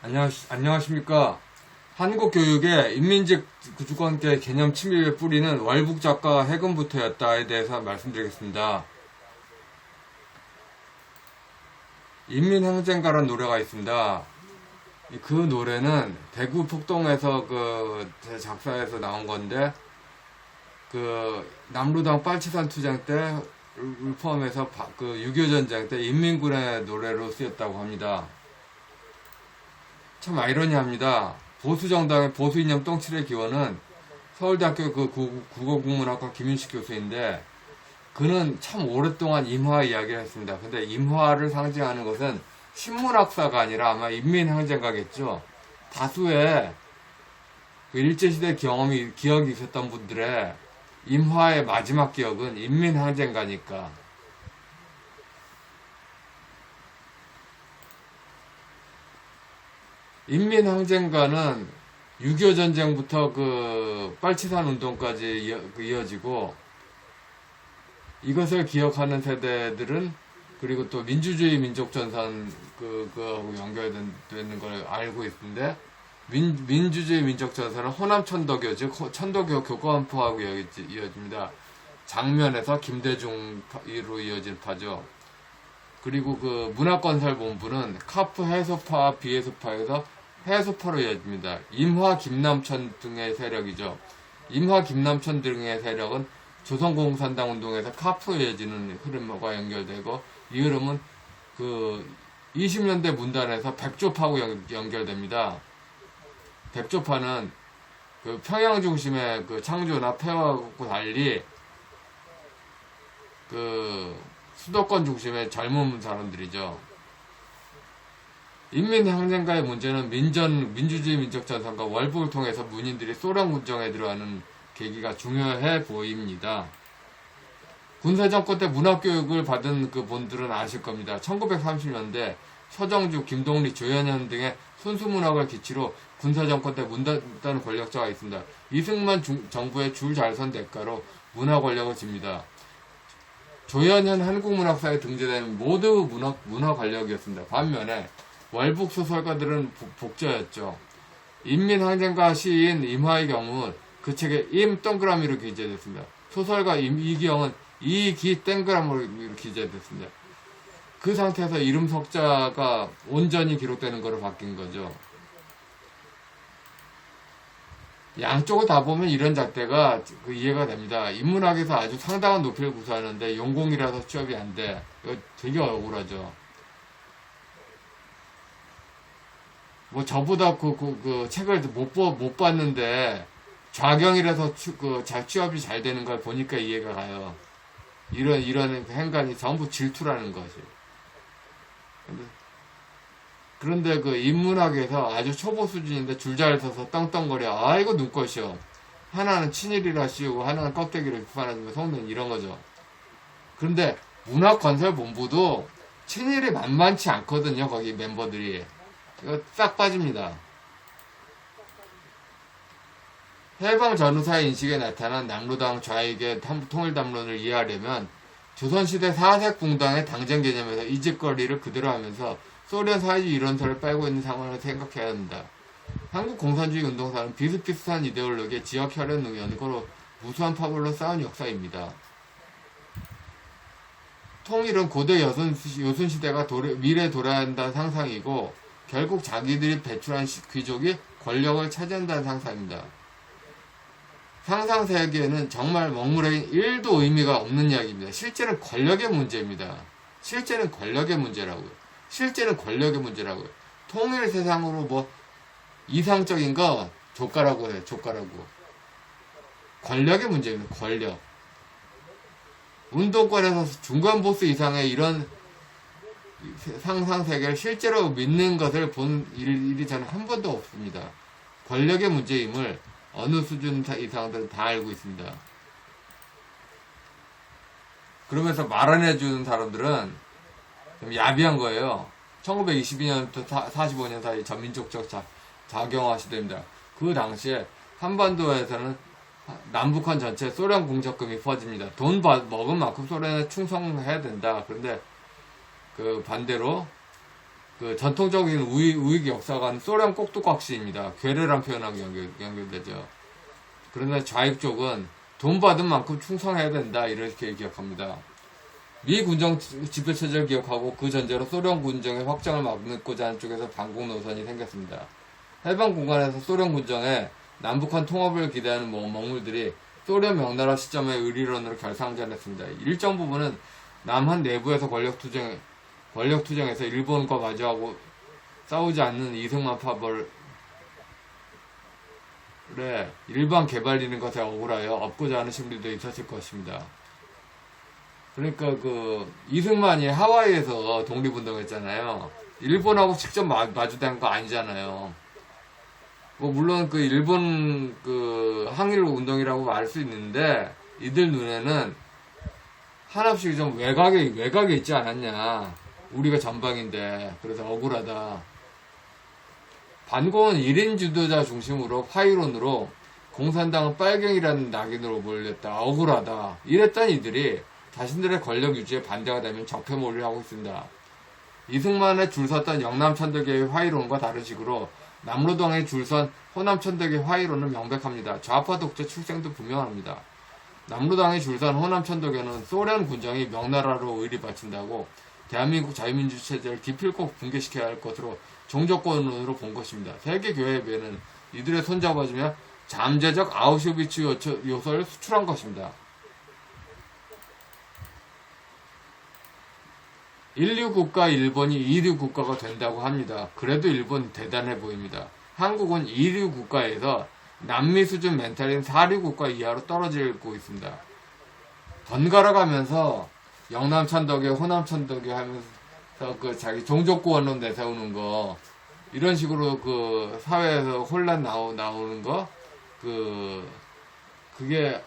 안녕하십니까. 한국 교육의 인민적 주권계 개념 침입의 뿌리는 월북 작가 해금부터였다에 대해서 말씀드리겠습니다. 인민항쟁가라는 노래가 있습니다. 그 노래는 대구 폭동에서 작사해서 나온 건데, 남루당 빨치산 투쟁 때, 포함해서 6.25 전쟁 때 인민군의 노래로 쓰였다고 합니다. 참 아이러니합니다. 보수정당의 보수이념 똥칠의 기원은 서울대학교 국어국문학과 김윤식 교수인데, 그는 참 오랫동안 임화 이야기를 했습니다. 근데 임화를 상징하는 것은 신문학사가 아니라 아마 인민항쟁가겠죠. 다수의 일제시대 기억이 있었던 분들의 임화의 마지막 기억은 인민항쟁가니까. 인민항쟁가는 6.25 전쟁부터 빨치산 운동까지 이어지고, 이것을 기억하는 세대들은, 그리고 또 민주주의 민족전선 그하고 연결되는 걸 알고 있는데, 민주주의 민족전선은 호남 천도교, 즉 천도교 교권파하고 이어집니다. 장면에서 김대중으로 이어진 파죠. 그리고 문화건설본부는 카프 해소파, 비해소파에서 해소파로 이어집니다. 임화, 김남천 등의 세력이죠. 임화, 김남천 등의 세력은 조선공산당 운동에서 카프로 이어지는 흐름과 연결되고, 이 흐름은 20년대 문단에서 백조파하고 연결됩니다. 백조파는 평양 중심의 창조나 폐허하고 달리 수도권 중심의 젊은 사람들이죠. 인민항쟁가의 문제는 민주주의 민족전선과 월북을 통해서 문인들이 소련 군정에 들어가는 계기가 중요해 보입니다. 군사정권 때 문학교육을 받은 분들은 아실 겁니다. 1930년대 서정주, 김동리, 조현현 등의 순수문학을 기치로 군사정권 때 문 닫는 권력자가 있습니다. 이승만 정부의 줄 잘 선 대가로 문화 권력을 집니다. 조현현 한국문학사에 등재된 모두 문화 권력이었습니다. 반면에 월북 소설가들은 복저였죠. 인민항쟁가 시인 임화의 경우 그 책에 임 동그라미로 기재됐습니다. 소설가 이기영은 이기 땡그라미로 기재됐습니다. 그 상태에서 이름 석자가 온전히 기록되는 거로 바뀐 거죠. 양쪽을 다 보면 이런 잣대가 이해가 됩니다. 인문학에서 아주 상당한 높이를 구사하는데 용공이라서 취업이 안 돼. 이거 되게 억울하죠. 뭐 저보다 책을 못 봤는데 좌경이라서 취업이 잘 되는 걸 보니까 이해가 가요. 이런 행간이 전부 질투라는 거지. 그런데 인문학에서 아주 초보 수준인데 줄 잘 서서 떵떵거려. 아이고 눈꽃이요. 하나는 친일이라 씌우고 하나는 껍데기를 비판하는 속는 이런 거죠. 그런데 문학건설본부도 친일이 만만치 않거든요. 거기 멤버들이. 이거 싹 빠집니다. 해방 전후사의 인식에 나타난 남루당 좌익의 통일담론을 이해하려면 조선시대 사색붕당의 당정 개념에서 이직거리를 그대로 하면서 소련 사회주의 이론서를 빨고 있는 상황을 생각해야 합니다. 한국 공산주의 운동사는 비슷비슷한 이데올로기의 지역 혈연 연고로 무수한 파벌로 쌓은 역사입니다. 통일은 고대 요순시대가 미래에 돌아야 한다는 상상이고, 결국 자기들이 배출한 귀족이 권력을 차지한다는 상상입니다. 상상세계는 정말 먹물에 1도 의미가 없는 이야기입니다. 실제는 권력의 문제입니다. 실제는 권력의 문제라고요. 통일 세상으로 이상적인 거 조카라고 해요. 조카라고. 권력의 문제입니다. 권력. 운동권에서 중간 보스 이상의 이런 상상세계를 실제로 믿는 것을 본 일이 저는 한 번도 없습니다. 권력의 문제임을 어느 수준 이상들은 다 알고 있습니다. 그러면서 말안해주는 사람들은 좀 야비한 거예요. 1922년부터 45년 사이 전민족적 자경화 시대입니다. 그 당시에 한반도에서는 남북한 전체 소련 공적금이 퍼집니다. 돈 먹은 만큼 소련에 충성해야 된다. 그런데 반대로 그 전통적인 우익 역사관 소련 꼭두각시입니다. 괴뢰란 표현하고 연결되죠. 그런데 좌익 쪽은 돈 받은 만큼 충성해야 된다 이렇게 기억합니다. 미 군정 지배체제를 기억하고 그 전제로 소련 군정의 확장을 막고자 하는 쪽에서 반공 노선이 생겼습니다. 해방 공간에서 소련 군정의 남북한 통합을 기대하는 먹물들이 소련 명나라 시점의 의리론으로 결상전했습니다. 일정 부분은 남한 내부에서 권력투쟁에서 일본과 마주하고 싸우지 않는 이승만 파벌에 일반 개발리는 것에 억울하여 업고자 하는 심리도 있었을 것입니다. 그러니까 그 이승만이 하와이에서 독립운동했잖아요. 일본하고 직접 마주된 거 아니잖아요. 뭐 물론 그 일본 그 항일 운동이라고 말할 수 있는데 이들 눈에는 한없이 좀 외곽에 있지 않았냐. 우리가 전방인데 그래서 억울하다. 반공은 1인 주도자 중심으로 파이론으로 공산당은 빨갱이라는 낙인으로 몰렸다. 억울하다. 이랬던 이들이 자신들의 권력 유지에 반대가 되면 적폐몰이를 하고 있습니다. 이승만에 줄 섰던 영남천도계의 화이론과 다른 식으로 남로당에 줄선 호남천도계 화이론은 명백합니다. 좌파 독재 출생도 분명합니다. 남로당에 줄선 호남천도계는 소련 군정이 명나라로 의리바친다고 대한민국 자유민주 체제를 기필코 붕괴시켜야 할 것으로 종족권론으로 본 것입니다. 세계교회에는 이들의 손잡아주며 잠재적 아우슈비츠 요소를 수출한 것입니다. 인류 국가 일본이 이류 국가가 된다고 합니다. 그래도 일본 대단해 보입니다. 한국은 이류 국가에서 남미 수준 멘탈인 사류 국가 이하로 떨어지고 있습니다. 번갈아 가면서 영남천도교, 호남천도교 하면서 그 자기 종족구원론 내세우는 거 이런 식으로 그 사회에서 혼란 나오는 거 그게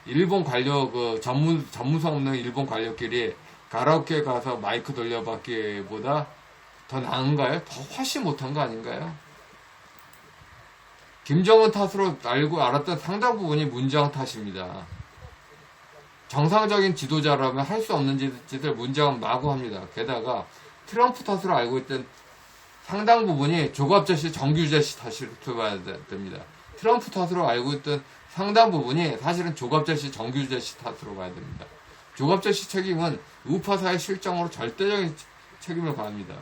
일본 관료 그 전무성 없는 일본 관료끼리 가라오케 가서 마이크 돌려받기보다 더 나은가요? 더 훨씬 못한 거 아닌가요? 김정은 탓으로 알았던 상당 부분이 문재인 탓입니다. 정상적인 지도자라면 할 수 없는 짓을 문재인은 마구 합니다. 게다가 트럼프 탓으로 알고 있던 상당 부분이 조갑제시, 정규제시 탓으로 봐야 됩니다. 트럼프 탓으로 알고 있던 상당 부분이 사실은 조갑제시, 정규제시 탓으로 봐야 됩니다. 조갑제시 책임은 우파사의 실정으로 절대적인 책임을 가합니다.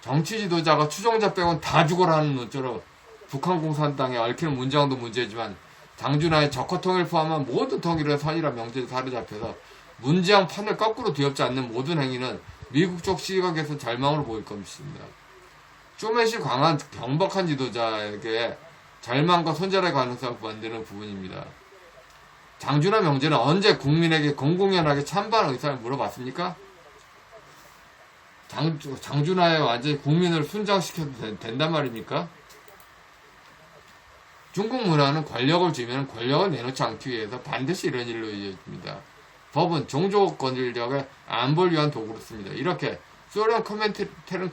정치 지도자가 추종자 빼곤 다 죽어라는 논조로 북한 공산당에 얽히는 문재인도 문제지만 장준하의 적화통일 포함한 모든 통일의 선이라 명제에 사로잡혀서 문재인 판을 거꾸로 뒤엎지 않는 모든 행위는 미국 쪽 시각에서 절망으로 보일 것입니다. 쇼맨시 강한 경박한 지도자에게 절망과 손절의 가능성을 만드는 부분입니다. 장준하 명제는 언제 국민에게 공공연하게 찬반 의사를 물어봤습니까? 장준하에 완전히 국민을 순장시켜도 된단 말입니까? 중국 문화는 권력을 쥐면 권력을 내놓지 않기 위해서 반드시 이런 일로 이어집니다. 법은 종족 권력의 안보를 위한 도구로 씁니다. 이렇게 소련 커멘테리는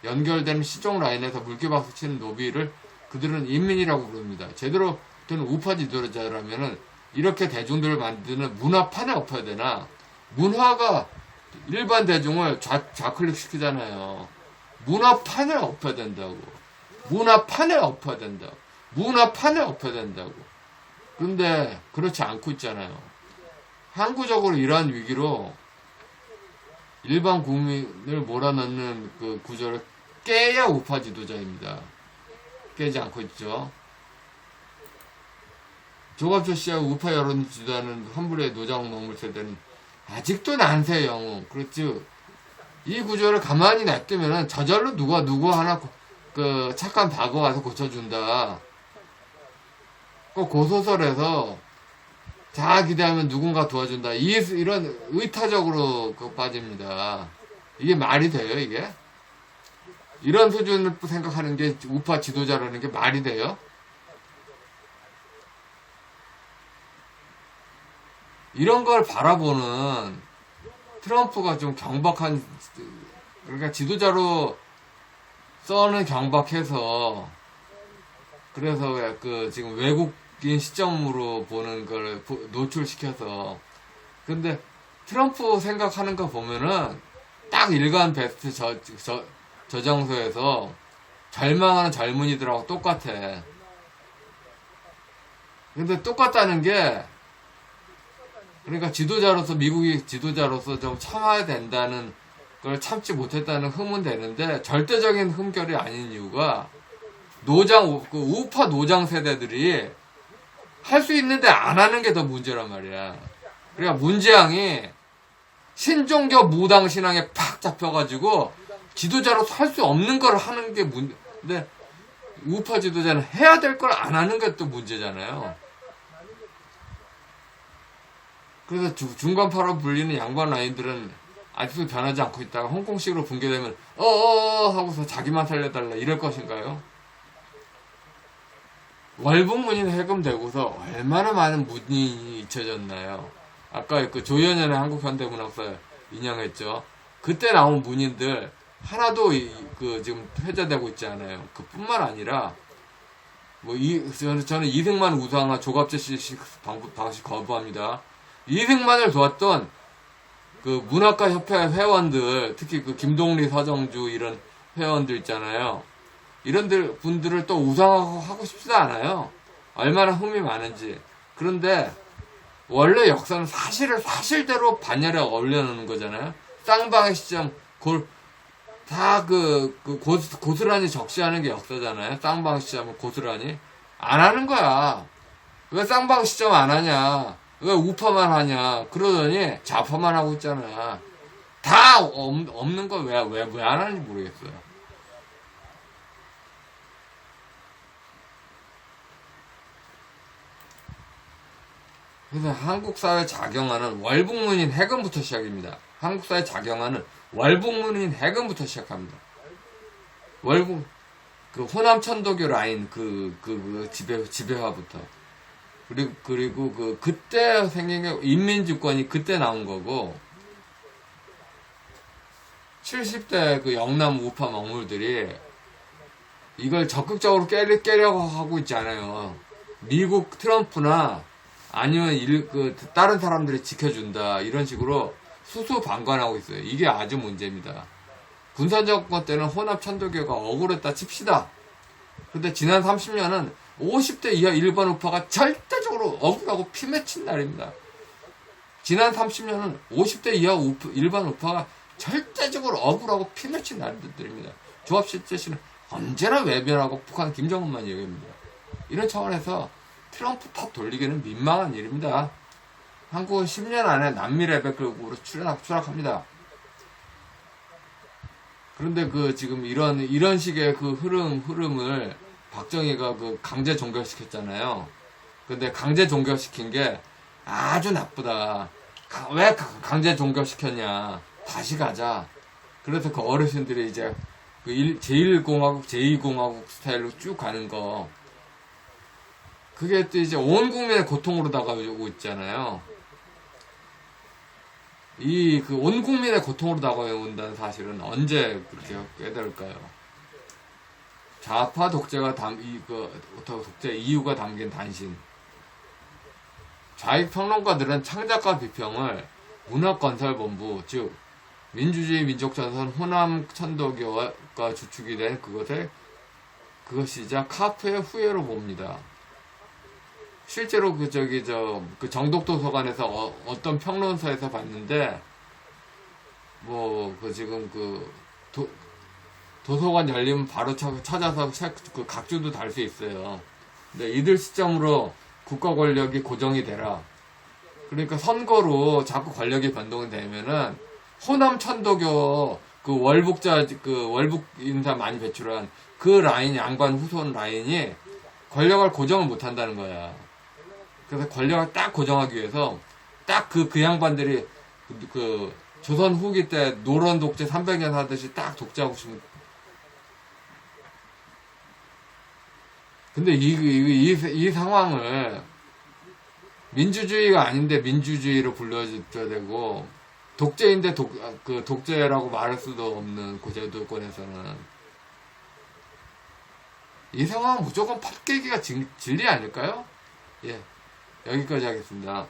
연결되는 시종 라인에서 물개박수 치는 노비를 그들은 인민이라고 부릅니다. 제대로 된 우파 지도자라면은 이렇게 대중들을 만드는 문화판에 엎어야 되나? 문화가 일반 대중을 좌클릭시키잖아요. 문화판에 엎어야 된다고. 문화판에 엎어야 된다고. 문화판에 엎어야 된다고. 근데 그렇지 않고 있잖아요. 항구적으로 이러한 위기로 일반 국민을 몰아넣는 그 구조를 깨야 우파 지도자입니다. 깨지 않고 있죠. 조갑조 씨와 우파 여론 지도하는 환불의 노장 농물 세대는 아직도 난세 영웅. 그렇죠. 이 구조를 가만히 놔두면은 저절로 누구 하나 그 착한 바보 와서 고쳐준다. 꼭 고소설에서 자 기대하면 누군가 도와준다. 이런 의타적으로 빠집니다. 이게 말이 돼요, 이게? 이런 수준을 생각하는 게 우파 지도자라는 게 말이 돼요? 이런 걸 바라보는 트럼프가 좀 경박한, 그러니까 지도자로 써는 경박해서, 그래서 지금 외국인 시점으로 보는 걸 노출시켜서. 근데 트럼프 생각하는 거 보면은 딱 일간 베스트 저장소에서 절망하는 젊은이들하고 똑같아. 근데 똑같다는 게, 그러니까 지도자로서, 미국이 지도자로서 좀 참아야 된다는 걸 참지 못했다는 흠은 되는데, 절대적인 흠결이 아닌 이유가, 우파 노장 세대들이 할 수 있는데 안 하는 게 더 문제란 말이야. 그러니까 문재양이 신종교 무당 신앙에 팍 잡혀가지고 지도자로서 할 수 없는 걸 하는 게 문제인데, 우파 지도자는 해야 될 걸 안 하는 게 또 문제잖아요. 그래서 중간파로 불리는 양반 라인들은 아직도 변하지 않고 있다가 홍콩식으로 붕괴되면 하고서 자기만 살려달라 이럴 것인가요? 월북문인 해금되고서 얼마나 많은 문인이 잊혀졌나요? 아까 그 조현현의 한국현대문학사 인용했죠. 그때 나온 문인들 하나도 지금 회자되고 있지 않아요. 그뿐만 아니라 저는 이승만 우상화 조갑재 씨 방식 거부합니다. 이승만을 도왔던 그 문학가 협회 회원들, 특히 그 김동리, 서정주 이런 회원들 있잖아요. 이런 분들을 또 우상하고 싶지도 않아요. 얼마나 흠이 많은지. 그런데 원래 역사는 사실대로 반열에 올려놓는 거잖아요. 쌍방의 시점 다 고스란히 적시하는 게 역사잖아요. 쌍방 시점을 고스란히 안 하는 거야. 왜 쌍방 시점 안 하냐? 왜 우파만 하냐? 그러더니 좌파만 하고 있잖아. 다 없는 거 왜 안 하는지 모르겠어요. 그래서 한국 사회에 작용하는 월북문인 해금부터 시작입니다. 한국 사회에 작용하는 월북문인 해금부터 시작합니다. 호남 천도교 라인 지배화부터. 그리고 그때 생긴 게 인민주권이 그때 나온 거고, 70대 그 영남 우파 먹물들이 이걸 적극적으로 깨려고 하고 있지 않아요. 미국 트럼프나 아니면 다른 사람들이 지켜준다 이런 식으로 수수방관하고 있어요. 이게 아주 문제입니다. 군사정권 때는 호남 천도교가 억울했다 칩시다. 근데 지난 30년은 50대 이하 일반 우파가 절대적으로 억울하고 피맺힌 날입니다. 지난 30년은 50대 이하 일반 우파가 절대적으로 억울하고 피맺힌 날들입니다. 조합실제 씨는 언제나 외면하고 북한 김정은만 얘기합니다. 이런 차원에서 트럼프 탑 돌리기는 민망한 일입니다. 한국은 10년 안에 남미 레벨급으로 추락합니다. 그런데 지금 이런 식의 흐름을 박정희가 강제 종결시켰잖아요. 근데 강제 종결시킨 게 아주 나쁘다. 왜 강제 종결시켰냐. 다시 가자. 그래서 그 어르신들이 이제 제1공화국, 제2공화국 스타일로 쭉 가는 거. 그게 또 이제 온 국민의 고통으로 다가오고 있잖아요. 온 국민의 고통으로 다가온다는 사실은 언제 그렇게 깨달을까요? 좌파 독재가 독재 이유가 담긴 단신. 좌익평론가들은 창작과 비평을 문학건설본부, 즉 민주주의 민족전선 호남 천도교가 주축이 된 그것이자 카프의 후예로 봅니다. 실제로 정독도서관에서 어떤 평론서에서 봤는데, 지금 도서관 열리면 바로 찾아서 각주도 달 수 있어요. 근데 이들 시점으로 국가 권력이 고정이 되라. 그러니까 선거로 자꾸 권력이 변동이 되면은 호남 천도교 월북 인사 많이 배출한 그 라인, 양반 후손 라인이 권력을 고정을 못 한다는 거야. 그래서 권력을 딱 고정하기 위해서 딱 그 양반들이 조선 후기 때 노론 독재 300년 하듯이 딱 독재하고 싶은. 근데 이 상황을 민주주의가 아닌데 민주주의로 불러줘야 되고, 독재인데 독재라고 말할 수도 없는 고제도권에서는 이 상황은 무조건 팥 깨기가 진리 아닐까요? 예. 여기까지 하겠습니다.